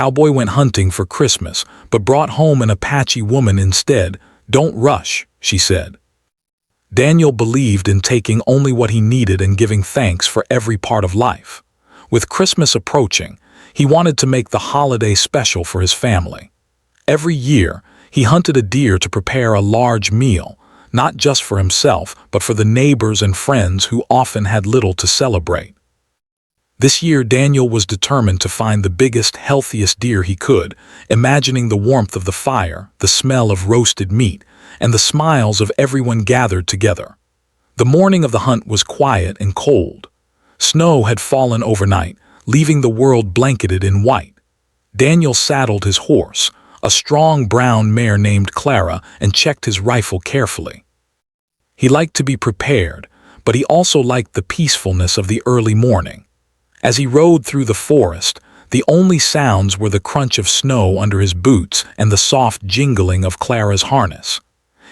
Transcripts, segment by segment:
Cowboy went hunting for Christmas, but brought home an Apache woman instead. Don't rush, she said. Daniel believed in taking only what he needed and giving thanks for every part of life. With Christmas approaching, he wanted to make the holiday special for his family. Every year, he hunted a deer to prepare a large meal, not just for himself, but for the neighbors and friends who often had little to celebrate. This year, Daniel was determined to find the biggest, healthiest deer he could, imagining the warmth of the fire, the smell of roasted meat, and the smiles of everyone gathered together. The morning of the hunt was quiet and cold. Snow had fallen overnight, leaving the world blanketed in white. Daniel saddled his horse, a strong brown mare named Clara, and checked his rifle carefully. He liked to be prepared, but he also liked the peacefulness of the early morning. As he rode through the forest, the only sounds were the crunch of snow under his boots and the soft jingling of Clara's harness.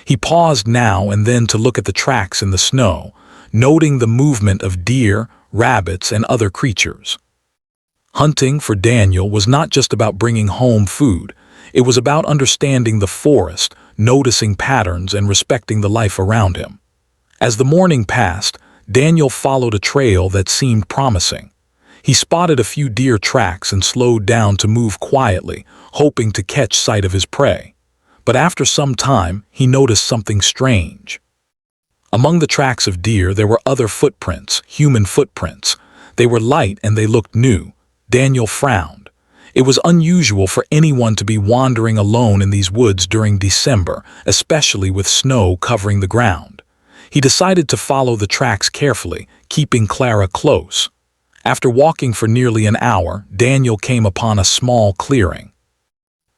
He paused now and then to look at the tracks in the snow, noting the movement of deer, rabbits, and other creatures. Hunting for Daniel was not just about bringing home food. It was about understanding the forest, noticing patterns, and respecting the life around him. As the morning passed, Daniel followed a trail that seemed promising. He spotted a few deer tracks and slowed down to move quietly, hoping to catch sight of his prey. But after some time, he noticed something strange. Among the tracks of deer, there were other footprints, human footprints. They were light and they looked new. Daniel frowned. It was unusual for anyone to be wandering alone in these woods during December, especially with snow covering the ground. He decided to follow the tracks carefully, keeping Clara close. After walking for nearly an hour, Daniel came upon a small clearing.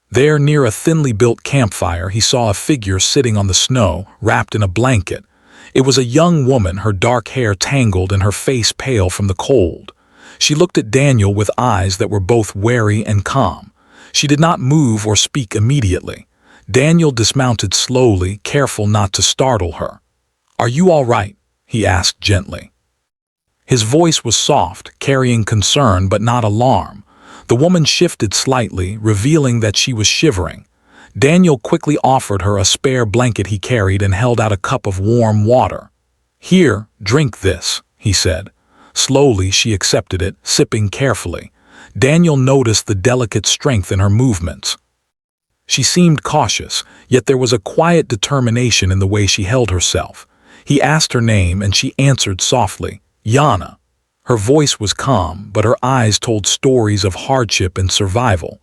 There, near a thinly built campfire, he saw a figure sitting on the snow, wrapped in a blanket. It was a young woman, her dark hair tangled and her face pale from the cold. She looked at Daniel with eyes that were both wary and calm. She did not move or speak immediately. Daniel dismounted slowly, careful not to startle her. "Are you all right?" he asked gently. His voice was soft, carrying concern but not alarm. The woman shifted slightly, revealing that she was shivering. Daniel quickly offered her a spare blanket he carried and held out a cup of warm water. "Here, drink this," he said. Slowly, she accepted it, sipping carefully. Daniel noticed the delicate strength in her movements. She seemed cautious, yet there was a quiet determination in the way she held herself. He asked her name and she answered softly, "Yana." Her voice was calm, but her eyes told stories of hardship and survival.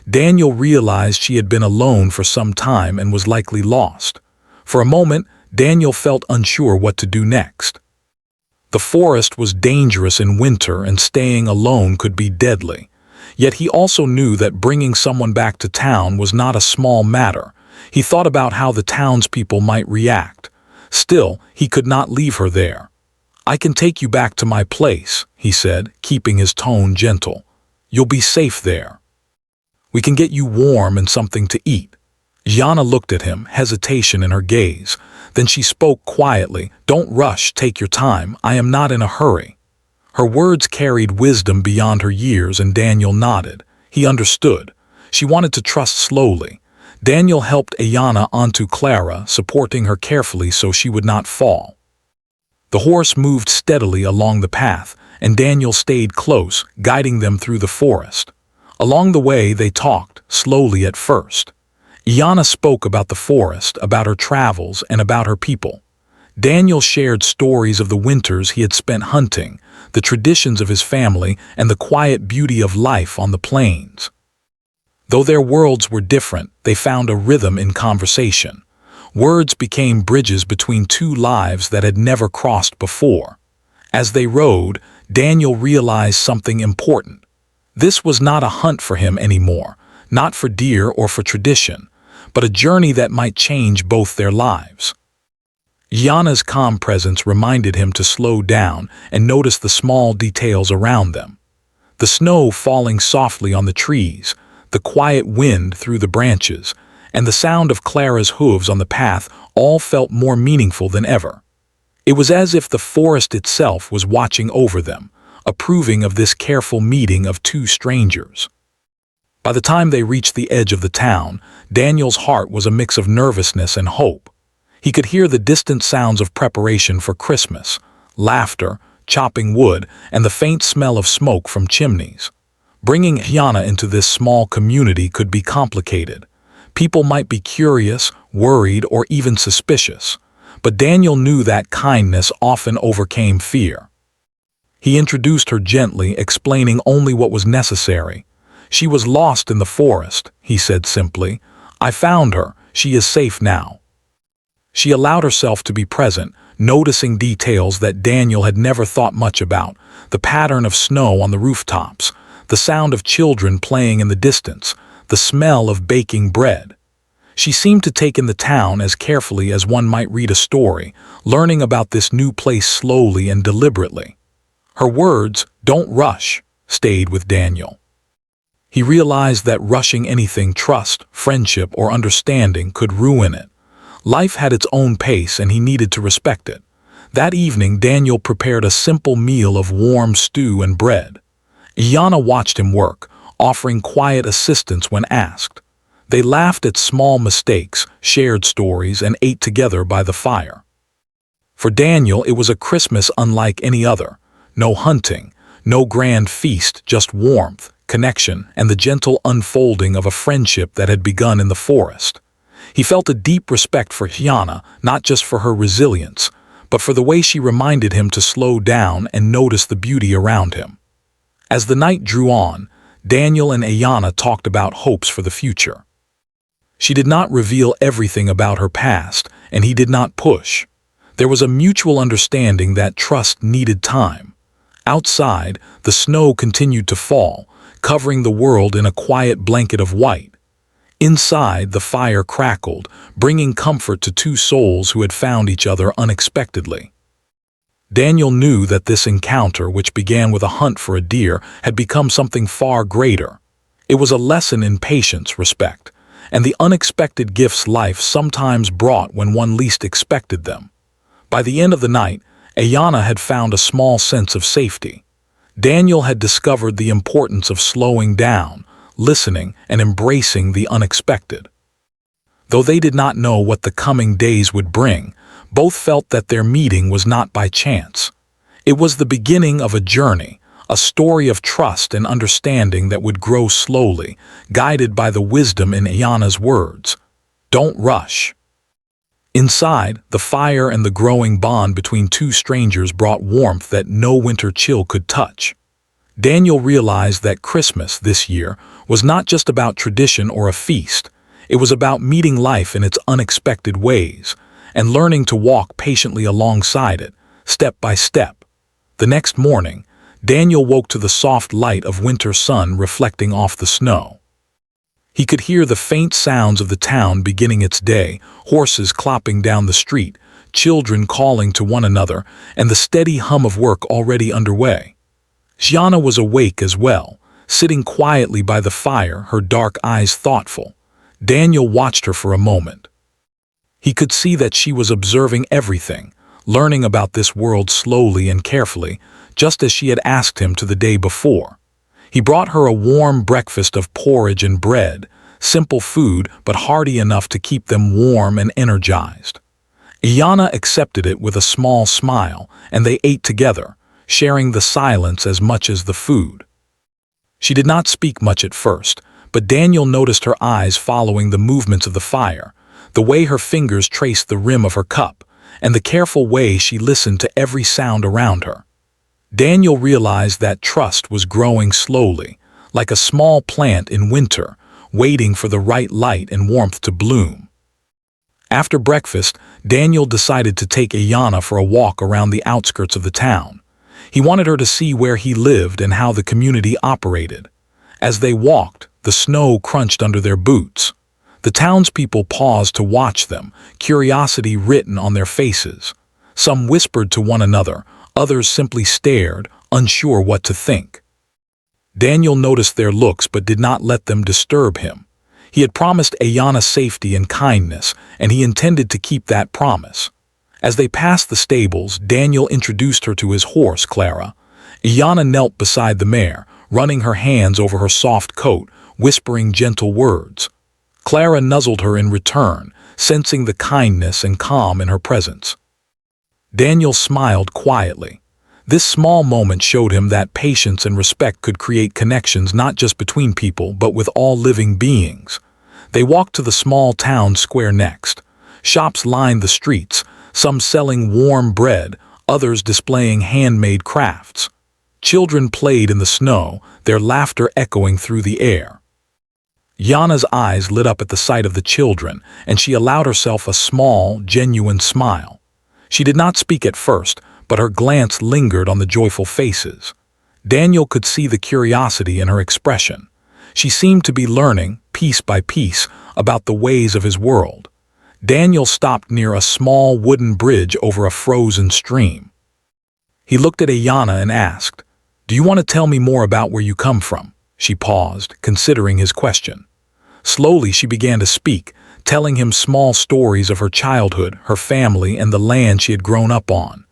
Daniel realized she had been alone for some time and was likely lost. For a moment, Daniel felt unsure what to do next. The forest was dangerous in winter and staying alone could be deadly. Yet he also knew that bringing someone back to town was not a small matter. He thought about how the townspeople might react. Still, he could not leave her there. "I can take you back to my place," he said, keeping his tone gentle. "You'll be safe there. We can get you warm and something to eat." Yana looked at him, hesitation in her gaze. Then she spoke quietly, "Don't rush, take your time. I am not in a hurry." Her words carried wisdom beyond her years and Daniel nodded. He understood. She wanted to trust slowly. Daniel helped Yana onto Clara, supporting her carefully so she would not fall. The horse moved steadily along the path, and Daniel stayed close, guiding them through the forest. Along the way, they talked, slowly at first. Yana spoke about the forest, about her travels, and about her people. Daniel shared stories of the winters he had spent hunting, the traditions of his family, and the quiet beauty of life on the plains. Though their worlds were different, they found a rhythm in conversation. Words became bridges between two lives that had never crossed before. As they rode, Daniel realized something important. This was not a hunt for him anymore, not for deer or for tradition, but a journey that might change both their lives. Yana's calm presence reminded him to slow down and notice the small details around them. The snow falling softly on the trees, the quiet wind through the branches, and the sound of Clara's hooves on the path all felt more meaningful than ever. It was as if the forest itself was watching over them, approving of this careful meeting of two strangers. By the time they reached the edge of the town, Daniel's heart was a mix of nervousness and hope. He could hear the distant sounds of preparation for Christmas, laughter, chopping wood, and the faint smell of smoke from chimneys. Bringing Hyana into this small community could be complicated. People might be curious, worried, or even suspicious. But Daniel knew that kindness often overcame fear. He introduced her gently, explaining only what was necessary. "She was lost in the forest," he said simply. "I found her. She is safe now." She allowed herself to be present, noticing details that Daniel had never thought much about: the pattern of snow on the rooftops, the sound of children playing in the distance, the smell of baking bread. She seemed to take in the town as carefully as one might read a story, learning about this new place slowly and deliberately. Her words, "Don't rush," stayed with Daniel. He realized that rushing anything, trust, friendship, or understanding, could ruin it. Life had its own pace and he needed to respect it. That evening, Daniel prepared a simple meal of warm stew and bread. Iana watched him work, offering quiet assistance when asked. They laughed at small mistakes, shared stories, and ate together by the fire. For Daniel, it was a Christmas unlike any other. No hunting, no grand feast, just warmth, connection, and the gentle unfolding of a friendship that had begun in the forest. He felt a deep respect for Hyana, not just for her resilience, but for the way she reminded him to slow down and notice the beauty around him. As the night drew on, Daniel and Ayana talked about hopes for the future. She did not reveal everything about her past, and he did not push. There was a mutual understanding that trust needed time. Outside, the snow continued to fall, covering the world in a quiet blanket of white. Inside, the fire crackled, bringing comfort to two souls who had found each other unexpectedly. Daniel knew that this encounter, which began with a hunt for a deer, had become something far greater. It was a lesson in patience, respect, and the unexpected gifts life sometimes brought when one least expected them. By the end of the night, Ayana had found a small sense of safety. Daniel had discovered the importance of slowing down, listening, and embracing the unexpected. Though they did not know what the coming days would bring, both felt that their meeting was not by chance. It was the beginning of a journey, a story of trust and understanding that would grow slowly, guided by the wisdom in Ayana's words. "Don't rush." Inside, the fire and the growing bond between two strangers brought warmth that no winter chill could touch. Daniel realized that Christmas this year was not just about tradition or a feast. It was about meeting life in its unexpected ways and learning to walk patiently alongside it, step by step. The next morning, Daniel woke to the soft light of winter sun reflecting off the snow. He could hear the faint sounds of the town beginning its day, horses clopping down the street, children calling to one another, and the steady hum of work already underway. Gianna was awake as well, sitting quietly by the fire, her dark eyes thoughtful. Daniel watched her for a moment. He could see that she was observing everything, learning about this world slowly and carefully, just as she had asked him to the day before. He brought her a warm breakfast of porridge and bread, simple food but hearty enough to keep them warm and energized. Iana accepted it with a small smile, and they ate together, sharing the silence as much as the food. She did not speak much at first, but Daniel noticed her eyes following the movements of the fire, the way her fingers traced the rim of her cup, and the careful way she listened to every sound around her. Daniel realized that trust was growing slowly, like a small plant in winter, waiting for the right light and warmth to bloom. After breakfast, Daniel decided to take Ayana for a walk around the outskirts of the town. He wanted her to see where he lived and how the community operated. As they walked, the snow crunched under their boots. The townspeople paused to watch them, curiosity written on their faces. Some whispered to one another, others simply stared, unsure what to think. Daniel noticed their looks but did not let them disturb him. He had promised Ayana safety and kindness, and he intended to keep that promise. As they passed the stables, Daniel introduced her to his horse, Clara. Ayana knelt beside the mare, running her hands over her soft coat, whispering gentle words. Clara nuzzled her in return, sensing the kindness and calm in her presence. Daniel smiled quietly. This small moment showed him that patience and respect could create connections not just between people but with all living beings. They walked to the small town square next. Shops lined the streets, some selling warm bread, others displaying handmade crafts. Children played in the snow, their laughter echoing through the air. Yana's eyes lit up at the sight of the children, and she allowed herself a small, genuine smile. She did not speak at first, but her glance lingered on the joyful faces. Daniel could see the curiosity in her expression. She seemed to be learning, piece by piece, about the ways of his world. Daniel stopped near a small wooden bridge over a frozen stream. He looked at Ayana and asked, "Do you want to tell me more about where you come from?" She paused, considering his question. Slowly she began to speak, telling him small stories of her childhood, her family, and the land she had grown up on.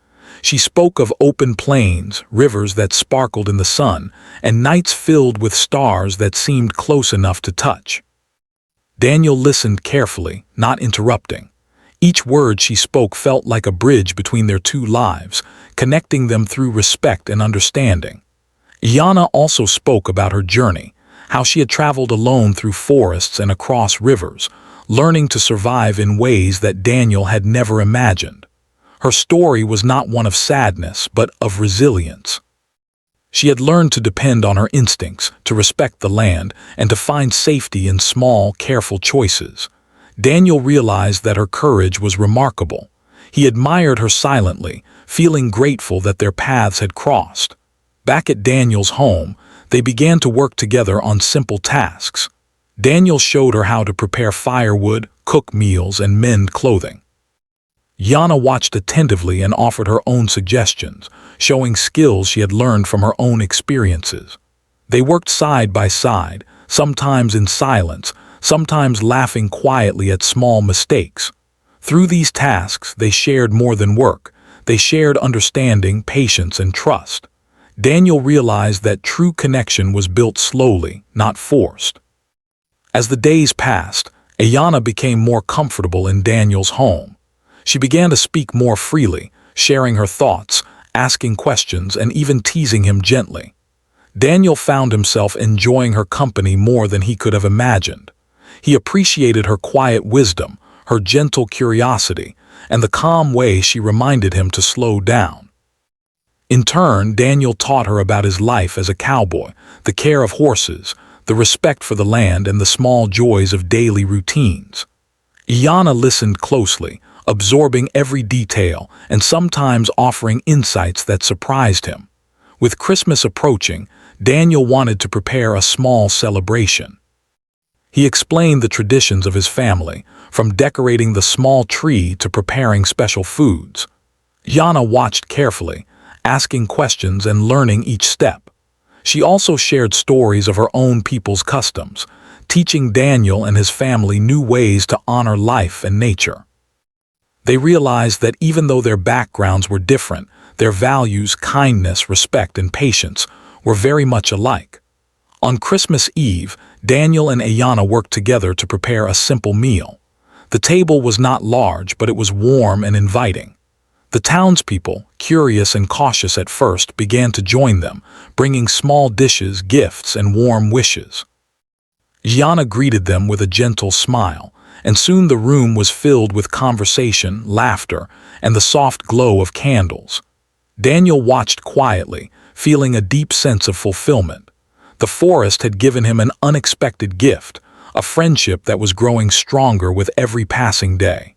She spoke of open plains, rivers that sparkled in the sun, and nights filled with stars that seemed close enough to touch. Daniel listened carefully, not interrupting. Each word she spoke felt like a bridge between their two lives, connecting them through respect and understanding. Iana also spoke about her journey, how she had traveled alone through forests and across rivers, learning to survive in ways that Daniel had never imagined. Her story was not one of sadness, but of resilience. She had learned to depend on her instincts, to respect the land, and to find safety in small, careful choices. Daniel realized that her courage was remarkable. He admired her silently, feeling grateful that their paths had crossed. Back at Daniel's home, they began to work together on simple tasks. Daniel showed her how to prepare firewood, cook meals, and mend clothing. Yana watched attentively and offered her own suggestions, showing skills she had learned from her own experiences. They worked side by side, sometimes in silence, sometimes laughing quietly at small mistakes. Through these tasks, they shared more than work. They shared understanding, patience, and trust. Daniel realized that true connection was built slowly, not forced. As the days passed, Ayana became more comfortable in Daniel's home. She began to speak more freely, sharing her thoughts, asking questions, and even teasing him gently. Daniel found himself enjoying her company more than he could have imagined. He appreciated her quiet wisdom, her gentle curiosity, and the calm way she reminded him to slow down. In turn, Daniel taught her about his life as a cowboy, the care of horses, the respect for the land, and the small joys of daily routines. Iana listened closely, absorbing every detail and sometimes offering insights that surprised him. With Christmas approaching, Daniel wanted to prepare a small celebration. He explained the traditions of his family, from decorating the small tree to preparing special foods. Yana watched carefully, asking questions and learning each step. She also shared stories of her own people's customs, teaching Daniel and his family new ways to honor life and nature. They realized that even though their backgrounds were different, their values, kindness, respect, and patience, were very much alike. On Christmas Eve, Daniel and Ayana worked together to prepare a simple meal. The table was not large, but it was warm and inviting. The townspeople, curious and cautious at first, began to join them, bringing small dishes, gifts, and warm wishes. Ayana greeted them with a gentle smile, and soon the room was filled with conversation, laughter, and the soft glow of candles. Daniel watched quietly, feeling a deep sense of fulfillment. The forest had given him an unexpected gift, a friendship that was growing stronger with every passing day.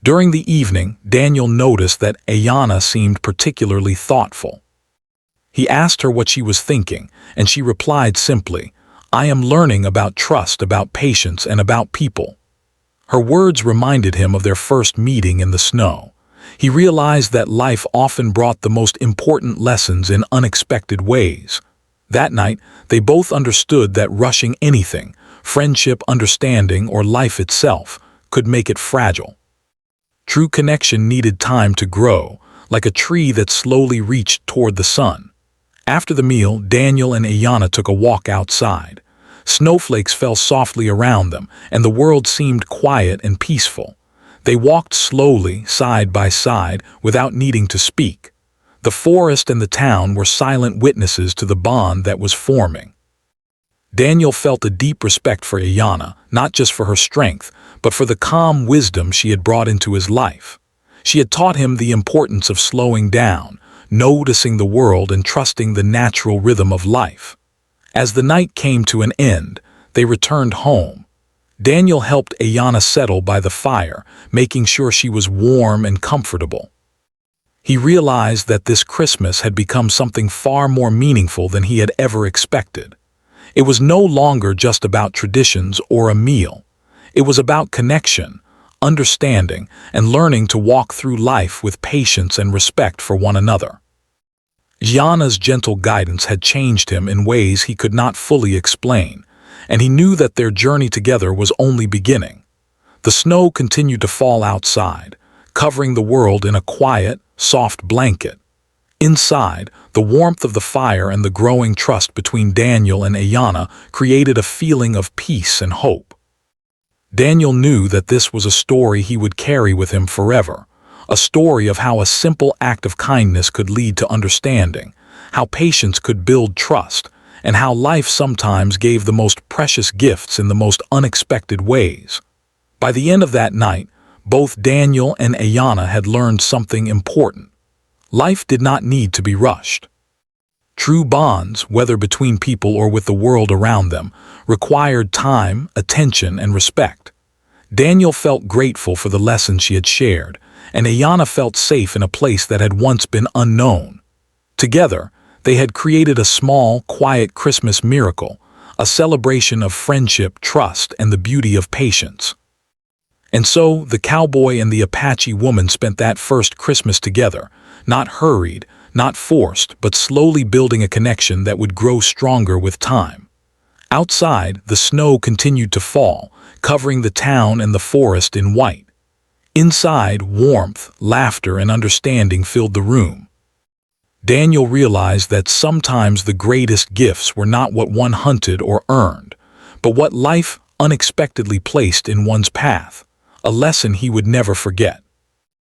During the evening, Daniel noticed that Ayana seemed particularly thoughtful. He asked her what she was thinking, and she replied simply, "I am learning about trust, about patience, and about people." Her words reminded him of their first meeting in the snow. He realized that life often brought the most important lessons in unexpected ways. That night, they both understood that rushing anything, friendship, understanding, or life itself, could make it fragile. True connection needed time to grow, like a tree that slowly reached toward the sun. After the meal, Daniel and Ayana took a walk outside. Snowflakes fell softly around them, and the world seemed quiet and peaceful. They walked slowly, side by side, without needing to speak. The forest and the town were silent witnesses to the bond that was forming. Daniel felt a deep respect for Ayanna, not just for her strength, but for the calm wisdom she had brought into his life. She had taught him the importance of slowing down, noticing the world and trusting the natural rhythm of life. As the night came to an end, they returned home. Daniel helped Ayanna settle by the fire, making sure she was warm and comfortable. He realized that this Christmas had become something far more meaningful than he had ever expected. It was no longer just about traditions or a meal. It was about connection, understanding, and learning to walk through life with patience and respect for one another. Ayanna's gentle guidance had changed him in ways he could not fully explain, and he knew that their journey together was only beginning. The snow continued to fall outside, covering the world in a quiet, soft blanket. Inside, the warmth of the fire and the growing trust between Daniel and Ayanna created a feeling of peace and hope. Daniel knew that this was a story he would carry with him forever, a story of how a simple act of kindness could lead to understanding, how patience could build trust, and how life sometimes gave the most precious gifts in the most unexpected ways. By the end of that night, both Daniel and Ayanna had learned something important. Life did not need to be rushed. True bonds, whether between people or with the world around them, required time, attention, and respect. Daniel felt grateful for the lessons she had shared, and Ayanna felt safe in a place that had once been unknown. Together, they had created a small, quiet Christmas miracle, a celebration of friendship, trust, and the beauty of patience. And so, the cowboy and the Apache woman spent that first Christmas together, not hurried, not forced, but slowly building a connection that would grow stronger with time. Outside, the snow continued to fall, covering the town and the forest in white. Inside, warmth, laughter, and understanding filled the room. Daniel realized that sometimes the greatest gifts were not what one hunted or earned, but what life unexpectedly placed in one's path, a lesson he would never forget.